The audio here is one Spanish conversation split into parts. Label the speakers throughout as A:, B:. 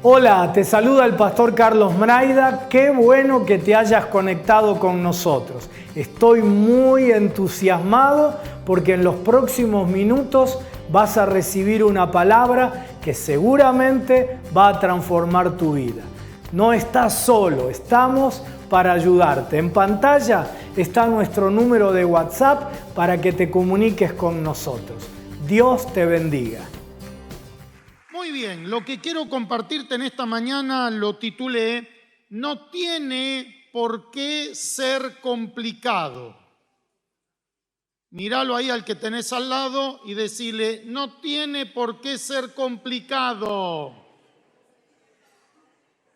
A: Hola, te saluda el pastor Carlos Mraida. Qué bueno que te hayas conectado con nosotros. Estoy muy entusiasmado porque en los próximos minutos vas a recibir una palabra que seguramente va a transformar tu vida. No estás solo, estamos para ayudarte. En pantalla está nuestro número de WhatsApp para que te comuniques con nosotros. Dios te bendiga.
B: Muy bien, lo que quiero compartirte en esta mañana lo titulé "No tiene por qué ser complicado". Míralo ahí al que tenés al lado y decirle: no tiene por qué ser complicado.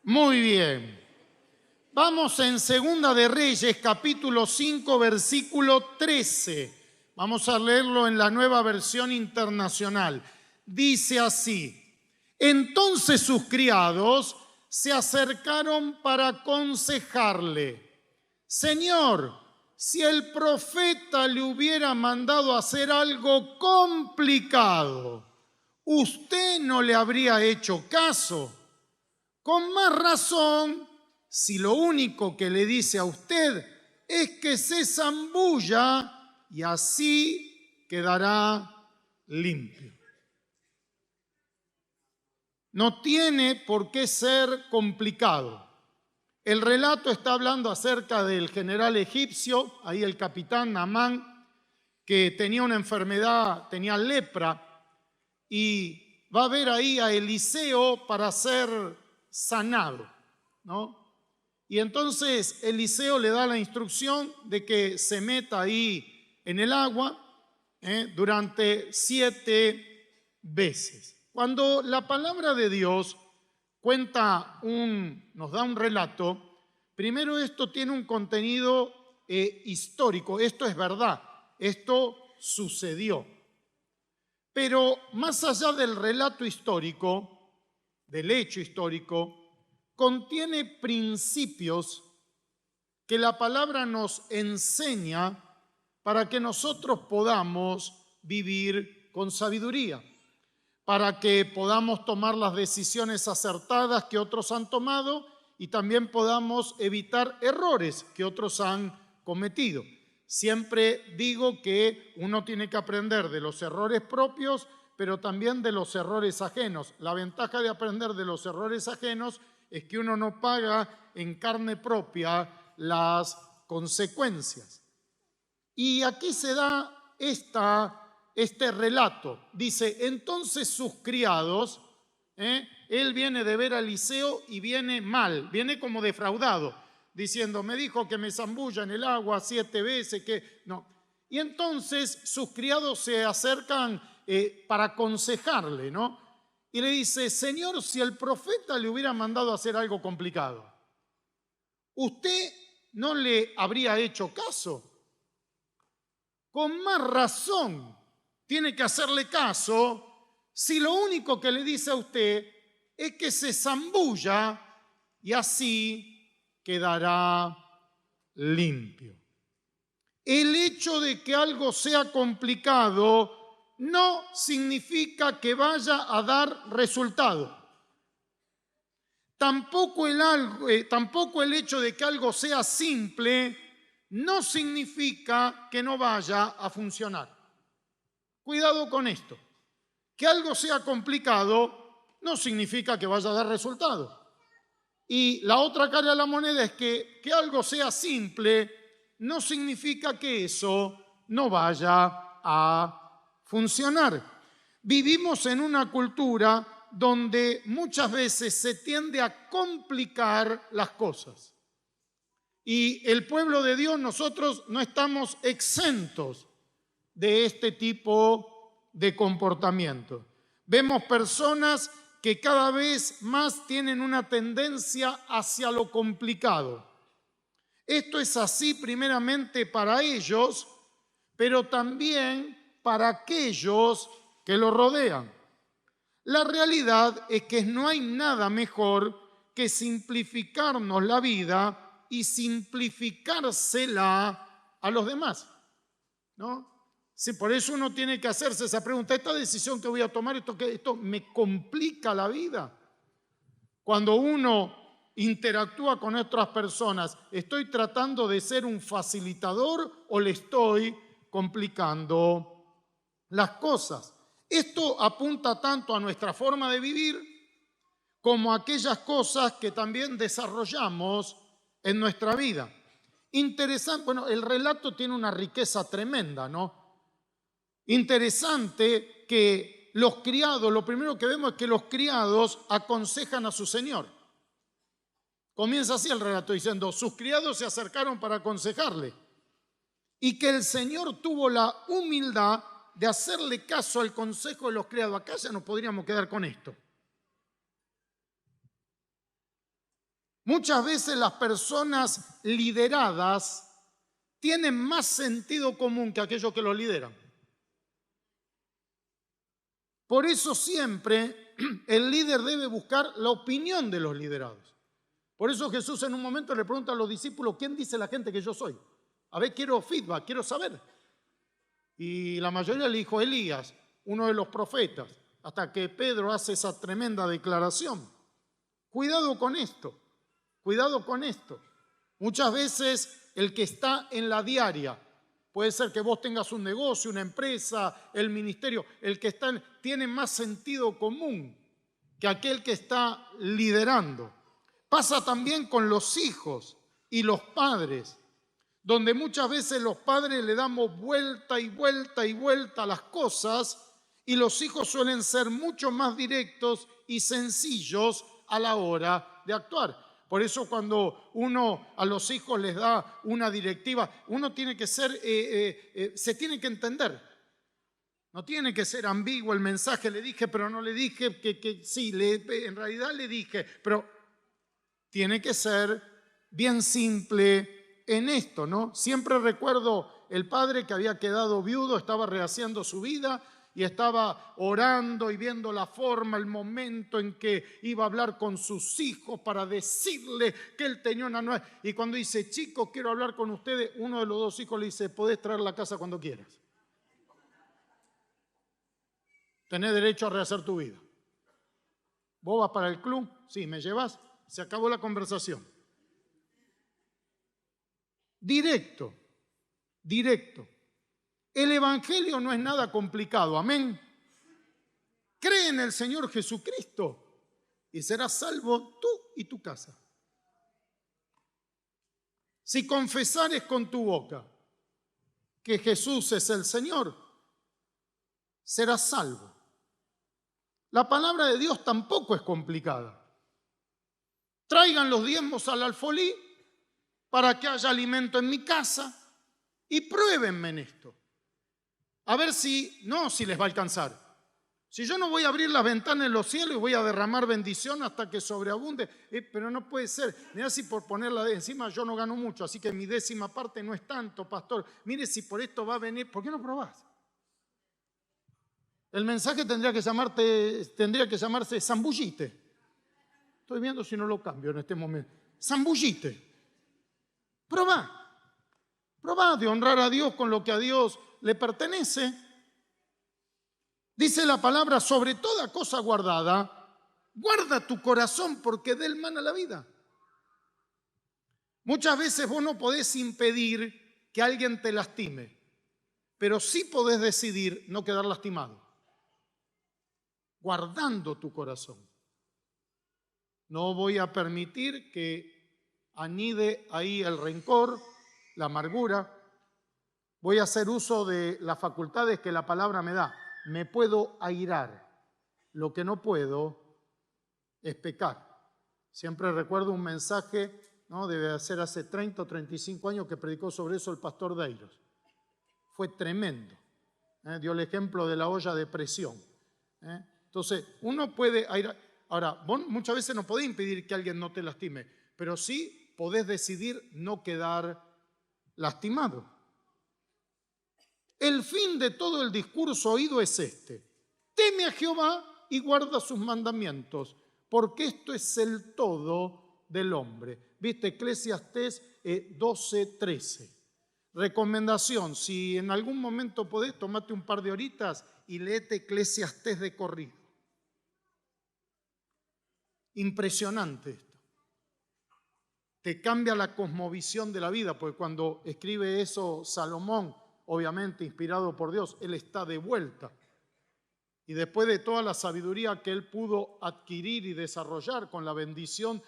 B: Muy bien. Vamos en Segunda de Reyes, capítulo 5, versículo 13. Vamos a leerlo en la Nueva Versión Internacional. Dice así: entonces sus criados se acercaron para aconsejarle: Señor, si el profeta le hubiera mandado hacer algo complicado, ¿usted no le habría hecho caso? Con más razón, si lo único que le dice a usted es que se zambulla y así quedará limpio. No tiene por qué ser complicado. El relato está hablando acerca del general egipcio, ahí el capitán Naamán, que tenía una enfermedad, tenía lepra, y va a ver ahí a Eliseo para ser sanado, ¿no? Y entonces Eliseo le da la instrucción de que se meta ahí en el agua durante 7 veces. Cuando la palabra de Dios nos da un relato, primero esto tiene un contenido histórico, esto es verdad, esto sucedió. Pero más allá del relato histórico, del hecho histórico, contiene principios que la palabra nos enseña para que nosotros podamos vivir con sabiduría, para que podamos tomar las decisiones acertadas que otros han tomado y también podamos evitar errores que otros han cometido. Siempre digo que uno tiene que aprender de los errores propios, pero también de los errores ajenos. La ventaja de aprender de los errores ajenos es que uno no paga en carne propia las consecuencias. Y aquí se da este relato. Dice: entonces sus criados, él viene de ver a Eliseo y viene mal, viene como defraudado, diciendo: me dijo que me zambulla en el agua 7 veces, que no. Y entonces sus criados se acercan para aconsejarle, ¿no? Y le dice: Señor, si el profeta le hubiera mandado hacer algo complicado, ¿usted no le habría hecho caso? Con más razón tiene que hacerle caso si lo único que le dice a usted es que se zambulla y así quedará limpio. El hecho de que algo sea complicado no significa que vaya a dar resultado. Tampoco el hecho de que algo sea simple no significa que no vaya a funcionar. Cuidado con esto. Que algo sea complicado no significa que vaya a dar resultado. Y la otra cara de la moneda es que algo sea simple no significa que eso no vaya a funcionar. Vivimos en una cultura donde muchas veces se tiende a complicar las cosas. Y el pueblo de Dios, nosotros no estamos exentos de este tipo de comportamiento. Vemos personas que cada vez más tienen una tendencia hacia lo complicado. Esto es así primeramente para ellos, pero también para aquellos que lo rodean. La realidad es que no hay nada mejor que simplificarnos la vida y simplificársela a los demás, ¿no? Sí, por eso uno tiene que hacerse esa pregunta: ¿esta decisión que voy a tomar, esto me complica la vida? Cuando uno interactúa con otras personas, ¿estoy tratando de ser un facilitador o le estoy complicando las cosas? Esto apunta tanto a nuestra forma de vivir como a aquellas cosas que también desarrollamos en nuestra vida. Interesante, bueno, el relato tiene una riqueza tremenda, ¿no? Interesante que los criados, lo primero que vemos es que los criados aconsejan a su señor. Comienza así el relato diciendo, sus criados se acercaron para aconsejarle y que el Señor tuvo la humildad de hacerle caso al consejo de los criados. Acá ya nos podríamos quedar con esto. Muchas veces las personas lideradas tienen más sentido común que aquellos que los lideran. Por eso siempre el líder debe buscar la opinión de los liderados. Por eso Jesús en un momento le pregunta a los discípulos, ¿quién dice la gente que yo soy? A ver, quiero feedback, quiero saber. Y la mayoría le dijo Elías, uno de los profetas, hasta que Pedro hace esa tremenda declaración. Cuidado con esto, cuidado con esto. Muchas veces el que está en la diaria, puede ser que vos tengas un negocio, una empresa, el ministerio, el que está tiene más sentido común que aquel que está liderando. Pasa también con los hijos y los padres, donde muchas veces los padres le damos vuelta y vuelta y vuelta a las cosas y los hijos suelen ser mucho más directos y sencillos a la hora de actuar. Por eso cuando uno a los hijos les da una directiva, uno tiene que ser, se tiene que entender. No tiene que ser ambiguo el mensaje, le dije pero no le dije, que sí, en realidad le dije, pero tiene que ser bien simple en esto, ¿no? Siempre recuerdo el padre que había quedado viudo, estaba rehaciendo su vida y estaba orando y viendo la forma, el momento en que iba a hablar con sus hijos para decirle que él tenía una nueva. Y cuando dice, chicos, quiero hablar con ustedes, uno de los dos hijos le dice, podés traer la casa cuando quieras. Tenés derecho a rehacer tu vida. ¿Vos vas para el club? Sí, ¿me llevas? Se acabó la conversación. Directo, directo. El evangelio no es nada complicado, amén. Cree en el Señor Jesucristo y serás salvo tú y tu casa. Si confesares con tu boca que Jesús es el Señor, serás salvo. La palabra de Dios tampoco es complicada. Traigan los diezmos al alfolí para que haya alimento en mi casa y pruébenme en esto. A ver si les va a alcanzar. Si yo no voy a abrir las ventanas en los cielos y voy a derramar bendición hasta que sobreabunde, pero no puede ser. Mira si por ponerla de encima yo no gano mucho, así que mi 10ª parte no es tanto, pastor. Mire si por esto va a venir, ¿por qué no probás? El mensaje tendría que llamarse zambullite. Estoy viendo si no lo cambio en este momento. Zambullite. Probá de honrar a Dios con lo que a Dios le pertenece. Dice la palabra, sobre toda cosa guardada, guarda tu corazón porque de él mana la vida. Muchas veces vos no podés impedir que alguien te lastime, pero sí podés decidir no quedar lastimado. Guardando tu corazón. No voy a permitir que anide ahí el rencor, la amargura. Voy a hacer uso de las facultades que la palabra me da. Me puedo airar. Lo que no puedo es pecar. Siempre recuerdo un mensaje, ¿no? Debe ser hace 30 o 35 años que predicó sobre eso el pastor Deiros. Fue tremendo. Dio el ejemplo de la olla de presión. Entonces, uno puede airar. Ahora, vos muchas veces no podés impedir que alguien no te lastime, pero sí podés decidir no quedar lastimado. El fin de todo el discurso oído es este: teme a Jehová y guarda sus mandamientos, porque esto es el todo del hombre. ¿Viste? Eclesiastés 12:13. Recomendación, si en algún momento podés, tomate un par de horitas y léete Eclesiastés de corrido. Impresionante esto. Te cambia la cosmovisión de la vida, porque cuando escribe eso Salomón, obviamente inspirado por Dios, él está de vuelta. Y después de toda la sabiduría que él pudo adquirir y desarrollar con la bendición,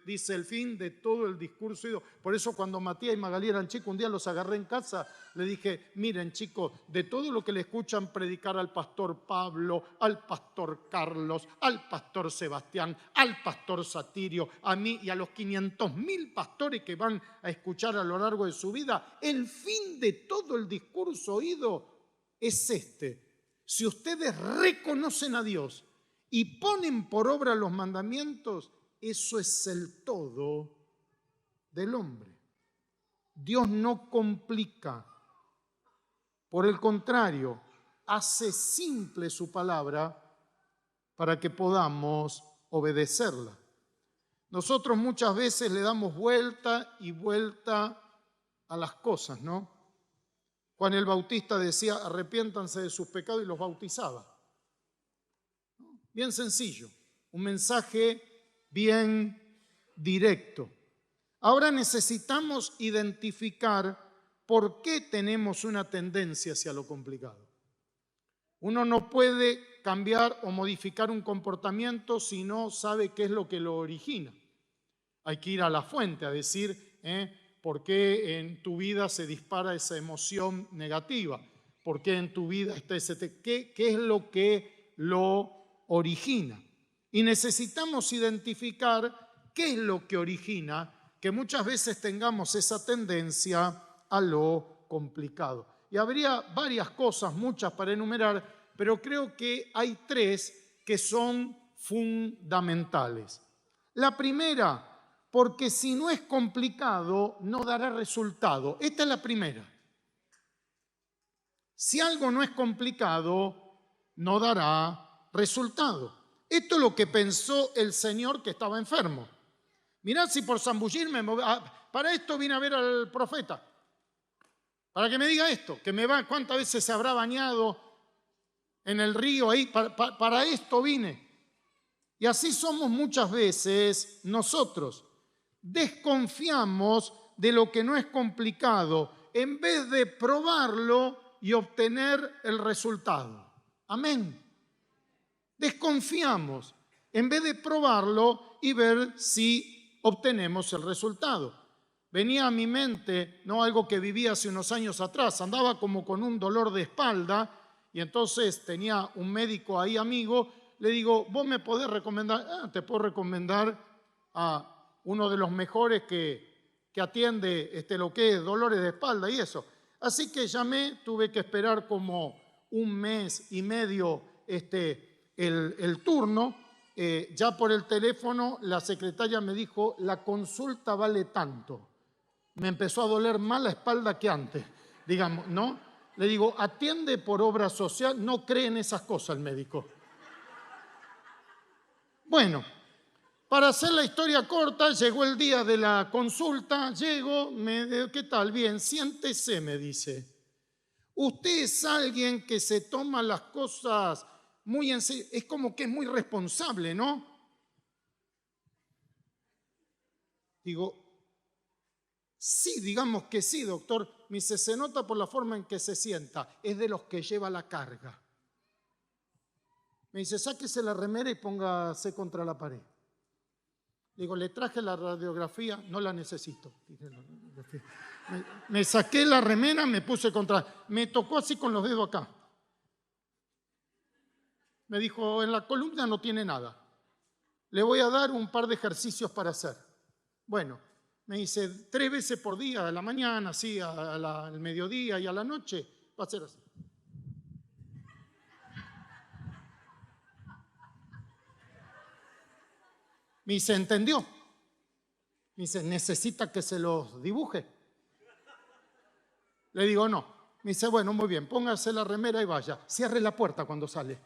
B: dice el fin de todo el discurso. Por eso cuando Matías y Magalí eran chicos, un día los agarré en casa, le dije, miren chicos, de todo lo que le escuchan predicar al pastor Pablo, al pastor Carlos, al pastor Sebastián, al pastor Satirio, a mí y a los 500.000 pastores que van a escuchar a lo largo de su vida, el fin de todo el discurso oído es este. Si ustedes reconocen a Dios y ponen por obra los mandamientos, eso es el todo del hombre. Dios no complica. Por el contrario, hace simple su palabra para que podamos obedecerla. Nosotros muchas veces le damos vuelta y vuelta a las cosas, ¿no? Juan el Bautista decía, arrepiéntanse de sus pecados y los bautizaba. Bien sencillo, un mensaje bien directo. Ahora necesitamos identificar por qué tenemos una tendencia hacia lo complicado. Uno no puede cambiar o modificar un comportamiento si no sabe qué es lo que lo origina. Hay que ir a la fuente a decir, ¿por qué en tu vida se dispara esa emoción negativa? ¿Por qué en tu vida está qué es lo que lo origina? Y necesitamos identificar qué es lo que origina que muchas veces tengamos esa tendencia a lo complicado. Y habría varias cosas, muchas para enumerar, pero creo que hay 3 que son fundamentales. La primera, porque si no es complicado, no dará resultado. Esta es la primera. Si algo no es complicado, no dará resultado. Esto es lo que pensó el señor que estaba enfermo. Mirá si por zambullirme, para esto vine a ver al profeta. Para que me diga esto, cuántas veces se habrá bañado en el río ahí, para esto vine. Y así somos muchas veces nosotros. Desconfiamos de lo que no es complicado en vez de probarlo y obtener el resultado. Amén. Desconfiamos en vez de probarlo y ver si obtenemos el resultado. Venía a mi mente, no algo que viví hace unos años atrás, andaba como con un dolor de espalda y entonces tenía un médico ahí amigo, le digo, ¿vos me podés recomendar? Te puedo recomendar a uno de los mejores que atiende lo que es dolores de espalda y eso. Así que llamé, tuve que esperar como 1 mes y medio el turno. Ya por el teléfono la secretaria me dijo, la consulta vale tanto. Me empezó a doler más la espalda que antes, digamos, ¿no? Le digo, atiende por obra social, no cree en esas cosas el médico. Bueno, para hacer la historia corta, llegó el día de la consulta, llego, ¿qué tal? Bien, siéntese, me dice. Usted es alguien que se toma las cosas muy en serio, es como que es muy responsable, ¿no? Digo, sí, digamos que sí, doctor. Me dice, se nota por la forma en que se sienta, es de los que lleva la carga. Me dice, sáquese la remera y póngase contra la pared. Digo, le traje la radiografía, no la necesito. Me saqué la remera, me puse me tocó así con los dedos acá. Me dijo, en la columna no tiene nada. Le voy a dar un par de ejercicios para hacer. Bueno, me dice 3 veces por día, a la mañana, así, al mediodía y a la noche, va a ser así. Me dice, ¿entendió? Me dice, ¿necesita que se los dibuje? Le digo, no. Me dice, bueno, muy bien, póngase la remera y vaya. Cierre la puerta cuando sale.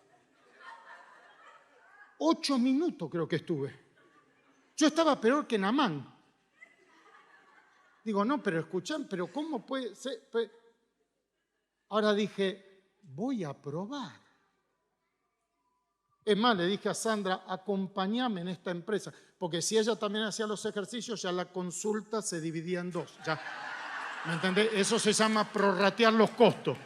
B: 8 minutos creo que estuve. Yo estaba peor que Naamán. Digo, no, pero escuchan, pero ¿cómo puede ser? Ahora dije, voy a probar. Es más, le dije a Sandra, acompáñame en esta empresa, porque si ella también hacía los ejercicios, ya la consulta se dividía en dos. Ya, ¿me entendés? Eso se llama prorratear los costos,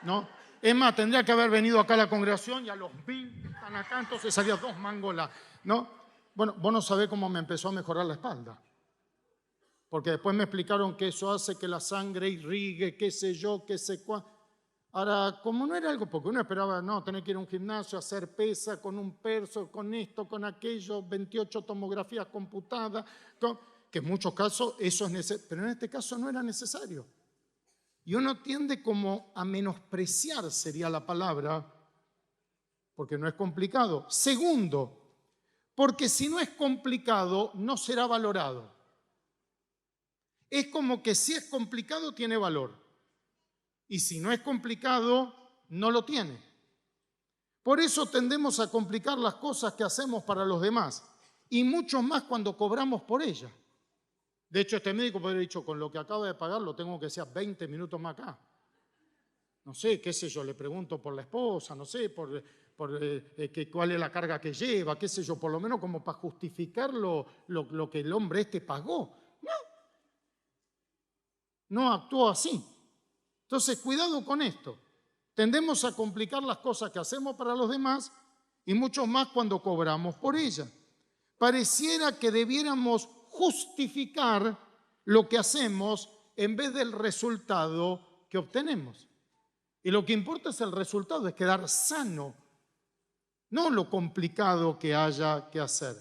B: ¿no? Es más, tendría que haber venido acá a la congregación y a los 20 que están acá, entonces salía 2 mangolas, ¿no? Bueno, vos no sabés cómo me empezó a mejorar la espalda. Porque después me explicaron que eso hace que la sangre irrigue, qué sé yo, qué sé cuál. Ahora, como no era algo, porque uno esperaba, no, tener que ir a un gimnasio, hacer pesa con un perso, con esto, con aquello, 28 tomografías computadas, que en muchos casos eso es necesario, pero en este caso no era necesario. Y uno tiende como a menospreciar, sería la palabra, porque no es complicado. Segundo, porque si no es complicado, no será valorado. Es como que si es complicado, tiene valor. Y si no es complicado, no lo tiene. Por eso tendemos a complicar las cosas que hacemos para los demás. Y mucho más cuando cobramos por ellas. De hecho, este médico podría haber dicho, con lo que acaba de pagar, lo tengo que hacer 20 minutos más acá. No sé, qué sé yo, le pregunto por la esposa, no sé, cuál es la carga que lleva, qué sé yo, por lo menos como para justificar lo que el hombre pagó. No actuó así. Entonces, cuidado con esto. Tendemos a complicar las cosas que hacemos para los demás y mucho más cuando cobramos por ellas. Pareciera que debiéramos justificar lo que hacemos en vez del resultado que obtenemos. Y lo que importa es el resultado, es quedar sano, no lo complicado que haya que hacer.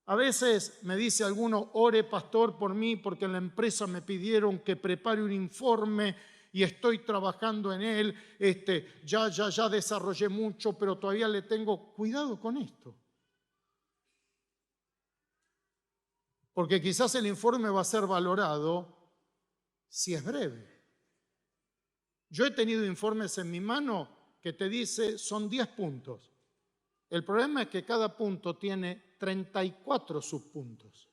B: A veces me dice alguno, ore pastor por mí porque en la empresa me pidieron que prepare un informe y estoy trabajando en él, ya desarrollé mucho, pero todavía le tengo cuidado con esto. Porque quizás el informe va a ser valorado si es breve. Yo he tenido informes en mi mano que te dice son 10 puntos. El problema es que cada punto tiene 34 subpuntos.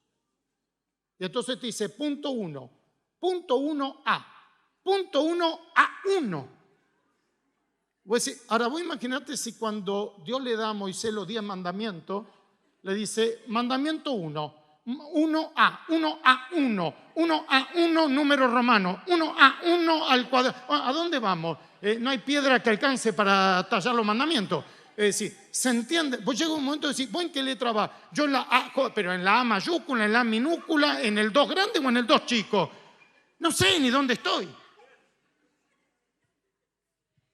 B: Y entonces te dice punto 1, punto 1A, punto 1A1. Ahora vos imaginate si cuando Dios le da a Moisés los 10 mandamientos, le dice mandamiento 1, 1A, 1A1, 1A1 número romano, 1A1 al cuadrado. ¿A dónde vamos? No hay piedra que alcance para tallar los mandamientos. Es decir, ¿se entiende? Pues llega un momento de decir, ¿vos en qué letra va? Yo en la A, pero en la A mayúscula, en la A minúscula, en el 2 grande o en el 2 chico. No sé ni dónde estoy.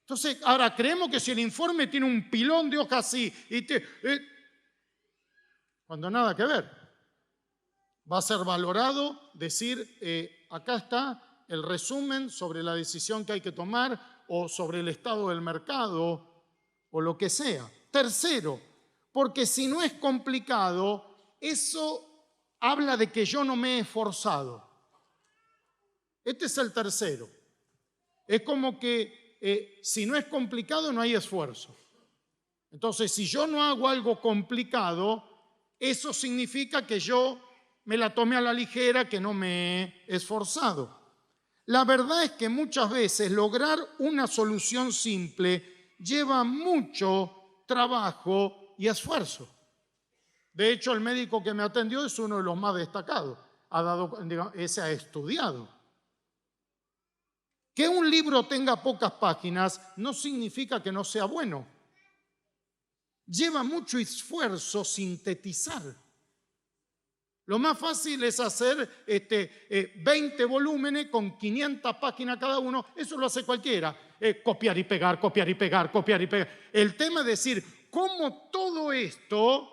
B: Entonces, ahora creemos que si el informe tiene un pilón de hojas así, cuando nada que ver. Va a ser valorado decir, acá está el resumen sobre la decisión que hay que tomar o sobre el estado del mercado o lo que sea. Tercero, porque si no es complicado, eso habla de que yo no me he esforzado. Este es el tercero. Es como que si no es complicado, no hay esfuerzo. Entonces, si yo no hago algo complicado, eso significa que yo me la tomé a la ligera, que no me he esforzado. La verdad es que muchas veces lograr una solución simple lleva mucho trabajo y esfuerzo. De hecho, el médico que me atendió es uno de los más destacados. Ese ha estudiado. Que un libro tenga pocas páginas no significa que no sea bueno. Lleva mucho esfuerzo sintetizar. Lo más fácil es hacer 20 volúmenes con 500 páginas cada uno. Eso lo hace cualquiera. Copiar y pegar, copiar y pegar, copiar y pegar. El tema es decir, cómo todo esto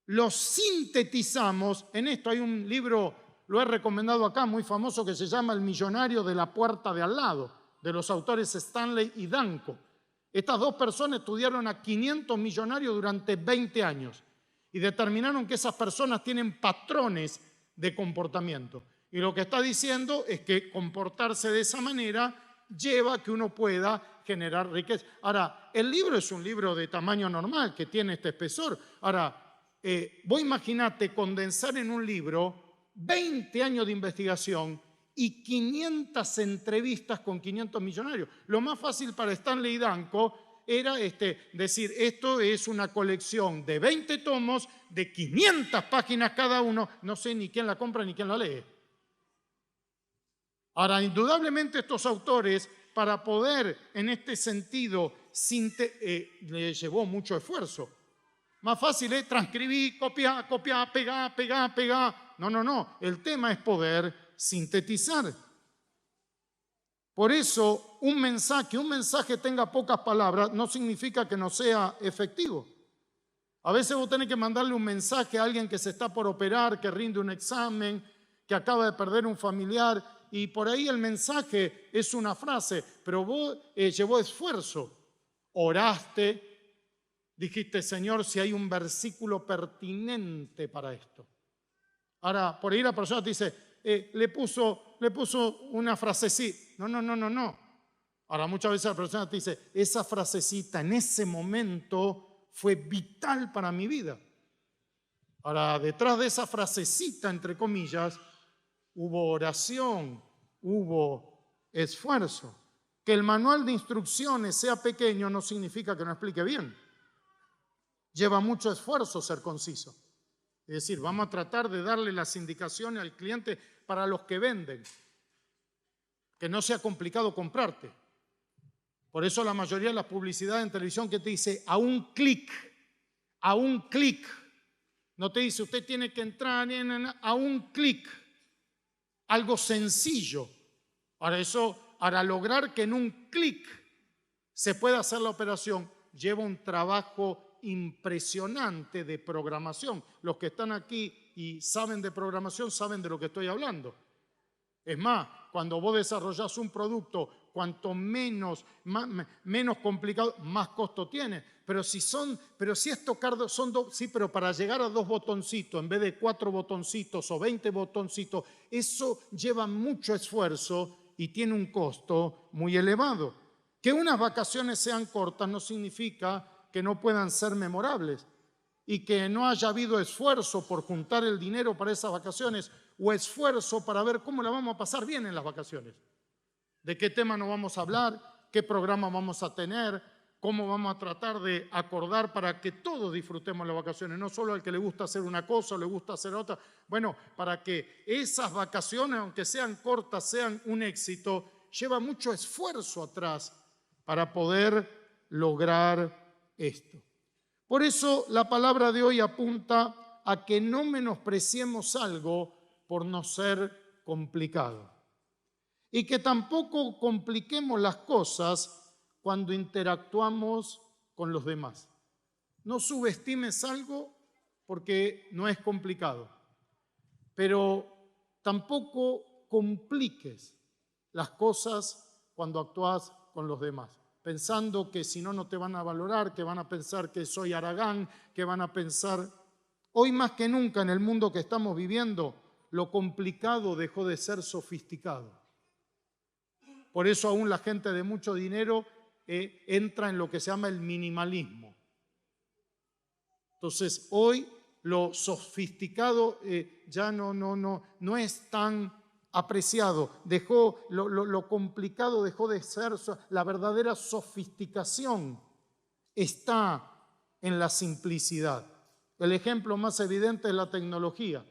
B: lo sintetizamos en esto. Hay un libro, lo he recomendado acá, muy famoso, que se llama El millonario de la puerta de al lado, de los autores Stanley y Danko. Estas dos personas estudiaron a 500 millonarios durante 20 años. Y determinaron que esas personas tienen patrones de comportamiento. Y lo que está diciendo es que comportarse de esa manera lleva a que uno pueda generar riqueza. Ahora, el libro es un libro de tamaño normal, que tiene este espesor. Ahora, vos imaginate condensar en un libro 20 años de investigación y 500 entrevistas con 500 millonarios. Lo más fácil para Stanley y Danko era decir, esto es una colección de 20 tomos de 500 páginas cada uno, no sé ni quién la compra ni quién la lee. Ahora, indudablemente estos autores, para poder en este sentido, le llevó mucho esfuerzo. Más fácil es transcribir, copiar, pegar. No. El tema es poder sintetizar. Por eso, un mensaje tenga pocas palabras, no significa que no sea efectivo. A veces vos tenés que mandarle un mensaje a alguien que se está por operar, que rinde un examen, que acaba de perder un familiar, y por ahí el mensaje es una frase, pero vos llevó esfuerzo. Oraste, dijiste, Señor, si hay un versículo pertinente para esto. Ahora, por ahí la persona te dice, le puso una frasecita. No. Ahora, muchas veces la persona te dice, esa frasecita en ese momento fue vital para mi vida. Ahora, detrás de esa frasecita, entre comillas, hubo oración, hubo esfuerzo. Que el manual de instrucciones sea pequeño no significa que no explique bien. Lleva mucho esfuerzo ser conciso. Es decir, vamos a tratar de darle las indicaciones al cliente para los que venden, que no sea complicado comprarte. Por eso la mayoría de las publicidades en televisión que te dice a un clic. No te dice usted tiene que entrar a un clic. Algo sencillo. Para lograr que en un clic se pueda hacer la operación, lleva un trabajo impresionante de programación. Los que están aquí y saben de programación saben de lo que estoy hablando. Es más, cuando vos desarrollás un producto, cuanto menos complicado, más costo tiene. Pero pero para llegar a 2 botoncitos en vez de 4 botoncitos o 20 botoncitos, eso lleva mucho esfuerzo y tiene un costo muy elevado. Que unas vacaciones sean cortas no significa que no puedan ser memorables y que no haya habido esfuerzo por juntar el dinero para esas vacaciones o esfuerzo para ver cómo la vamos a pasar bien en las vacaciones. De qué tema nos vamos a hablar, qué programa vamos a tener, cómo vamos a tratar de acordar para que todos disfrutemos las vacaciones, no solo al que le gusta hacer una cosa o le gusta hacer otra. Bueno, para que esas vacaciones, aunque sean cortas, sean un éxito, lleva mucho esfuerzo atrás para poder lograr esto. Por eso la palabra de hoy apunta a que no menospreciemos algo por no ser complicado. Y que tampoco compliquemos las cosas cuando interactuamos con los demás. No subestimes algo porque no es complicado, pero tampoco compliques las cosas cuando actúas con los demás, pensando que si no, no te van a valorar, que van a pensar que soy haragán, que van a pensar... Hoy más que nunca en el mundo que estamos viviendo, lo complicado dejó de ser sofisticado. Por eso aún la gente de mucho dinero entra en lo que se llama el minimalismo. Entonces, hoy lo sofisticado ya no es tan apreciado. Lo complicado dejó de ser, la verdadera sofisticación está en la simplicidad. El ejemplo más evidente es la tecnología.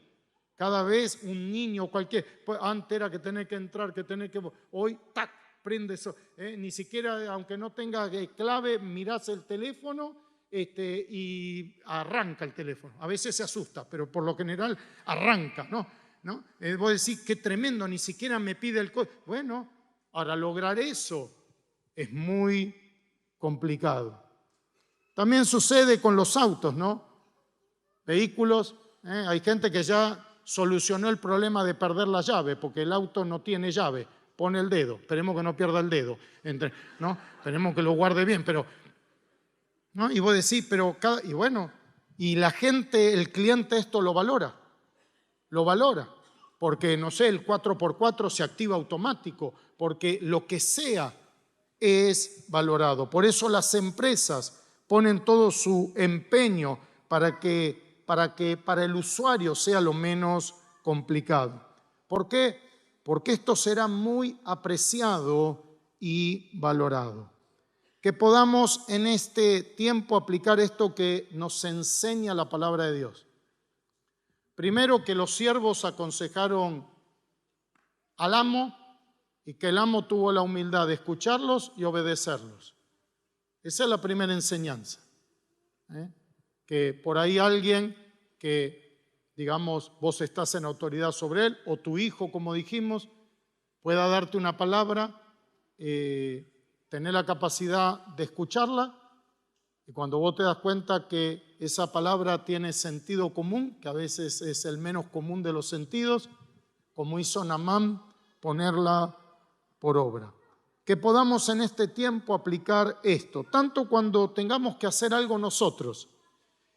B: Cada vez un niño cualquier, pues antes era que tenés que entrar, hoy, ¡tac!, prende eso. Ni siquiera, aunque no tenga clave, mirás el teléfono y arranca el teléfono. A veces se asusta, pero por lo general arranca, ¿no? Vos decís, qué tremendo, ni siquiera me pide el código. Bueno, ahora lograr eso es muy complicado. También sucede con los autos, ¿no? Vehículos, hay gente que ya solucionó el problema de perder la llave, porque el auto no tiene llave, pone el dedo, esperemos que no pierda el dedo, ¿no? Esperemos que lo guarde bien, pero, ¿no? Y vos decís, y bueno, y la gente, el cliente esto lo valora, porque, no sé, el 4x4 se activa automático, porque lo que sea es valorado. Por eso las empresas ponen todo su empeño para que para el usuario sea lo menos complicado. ¿Por qué? Porque esto será muy apreciado y valorado. que podamos en este tiempo aplicar esto que nos enseña la palabra de Dios. Primero, que los siervos aconsejaron al amo y que el amo tuvo la humildad de escucharlos y obedecerlos. Esa es la primera enseñanza. Que por ahí alguien que, digamos, vos estás en autoridad sobre él, o tu hijo, como dijimos, pueda darte una palabra, tener la capacidad de escucharla, y cuando vos te das cuenta que esa palabra tiene sentido común, que a veces es el menos común de los sentidos, como hizo Naamán, ponerla por obra. Que podamos en este tiempo aplicar esto, tanto cuando tengamos que hacer algo nosotros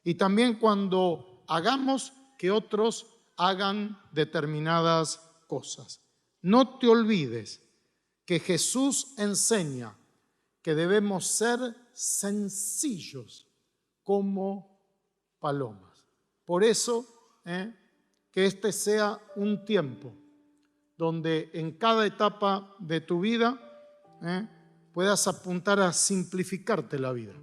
B: y también cuando hagamos que otros hagan determinadas cosas. No te olvides que Jesús enseña que debemos ser sencillos como palomas. Por eso, que este sea un tiempo donde en cada etapa de tu vida puedas apuntar a simplificarte la vida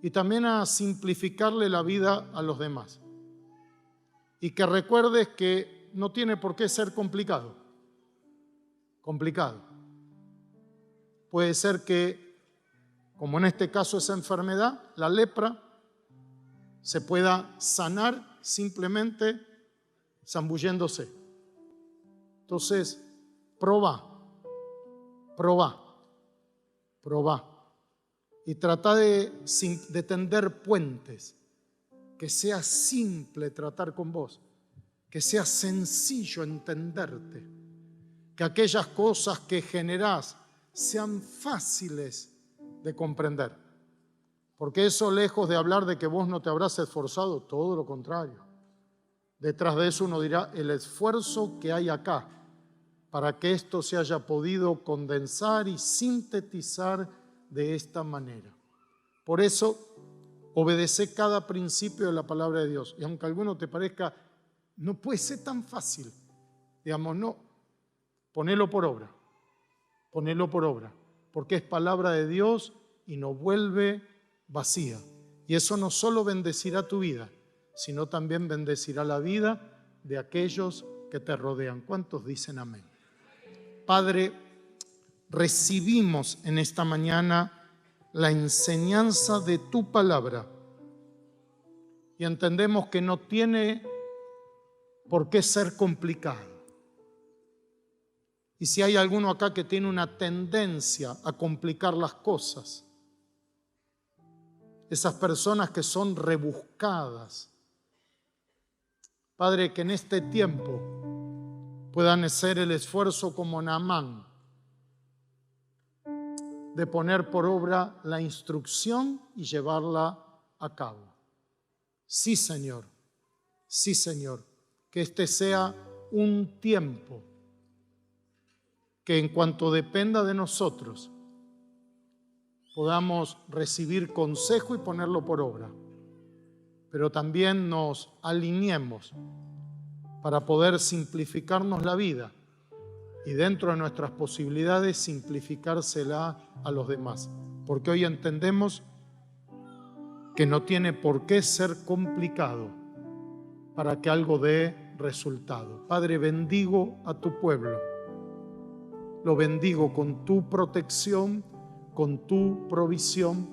B: y también a simplificarle la vida a los demás. Y que recuerdes que no tiene por qué ser complicado. Puede ser que, como en este caso esa enfermedad, la lepra, se pueda sanar simplemente zambulléndose. Entonces, probá. Y trata de tender puentes, que sea simple tratar con vos, que sea sencillo entenderte, que aquellas cosas que generás sean fáciles de comprender. Porque eso, lejos de hablar de que vos no te habrás esforzado, todo lo contrario. Detrás de eso uno dirá el esfuerzo que hay acá para que esto se haya podido condensar y sintetizar de esta manera. Por eso, obedece cada principio de la palabra de Dios. Y aunque a alguno te parezca, no puede ser tan fácil, digamos, no, ponelo por obra, porque es palabra de Dios y no vuelve vacía. Y eso no solo bendecirá tu vida, sino también bendecirá la vida de aquellos que te rodean. ¿Cuántos dicen amén? Padre, recibimos en esta mañana la enseñanza de tu palabra y entendemos que no tiene por qué ser complicado. Y si hay alguno acá que tiene una tendencia a complicar las cosas, esas personas que son rebuscadas, Padre, que en este tiempo puedan hacer el esfuerzo como Naamán de poner por obra la instrucción y llevarla a cabo. Sí, Señor, que este sea un tiempo que en cuanto dependa de nosotros podamos recibir consejo y ponerlo por obra, pero también nos alineemos para poder simplificarnos la vida y dentro de nuestras posibilidades simplificársela a los demás. Porque hoy entendemos que no tiene por qué ser complicado para que algo dé resultado. Padre, bendigo a tu pueblo. Lo bendigo con tu protección, con tu provisión,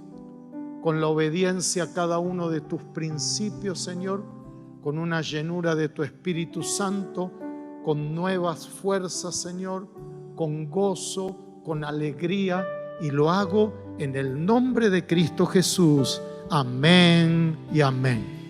B: con la obediencia a cada uno de tus principios, Señor, con una llenura de tu Espíritu Santo, con nuevas fuerzas, Señor, con gozo, con alegría, y lo hago en el nombre de Cristo Jesús. Amén y amén.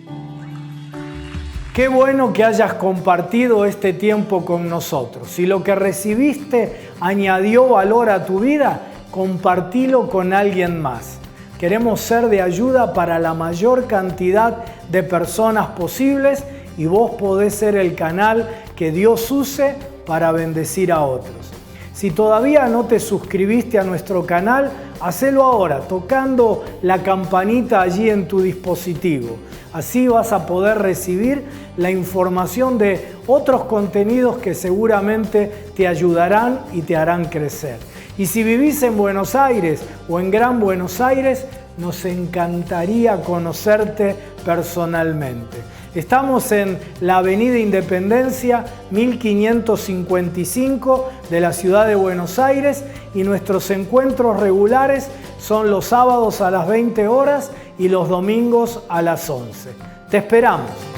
A: Qué bueno que hayas compartido este tiempo con nosotros. Si lo que recibiste añadió valor a tu vida, compartilo con alguien más. Queremos ser de ayuda para la mayor cantidad de personas posibles y vos podés ser el canal que Dios use para bendecir a otros. Si todavía no te suscribiste a nuestro canal, hacelo ahora tocando la campanita allí en tu dispositivo. Así vas a poder recibir la información de otros contenidos que seguramente te ayudarán y te harán crecer. Y si vivís en Buenos Aires o en Gran Buenos Aires, nos encantaría conocerte personalmente. Estamos en la Avenida Independencia 1555 de la ciudad de Buenos Aires y nuestros encuentros regulares son los sábados a las 20 horas y los domingos a las 11. Te esperamos.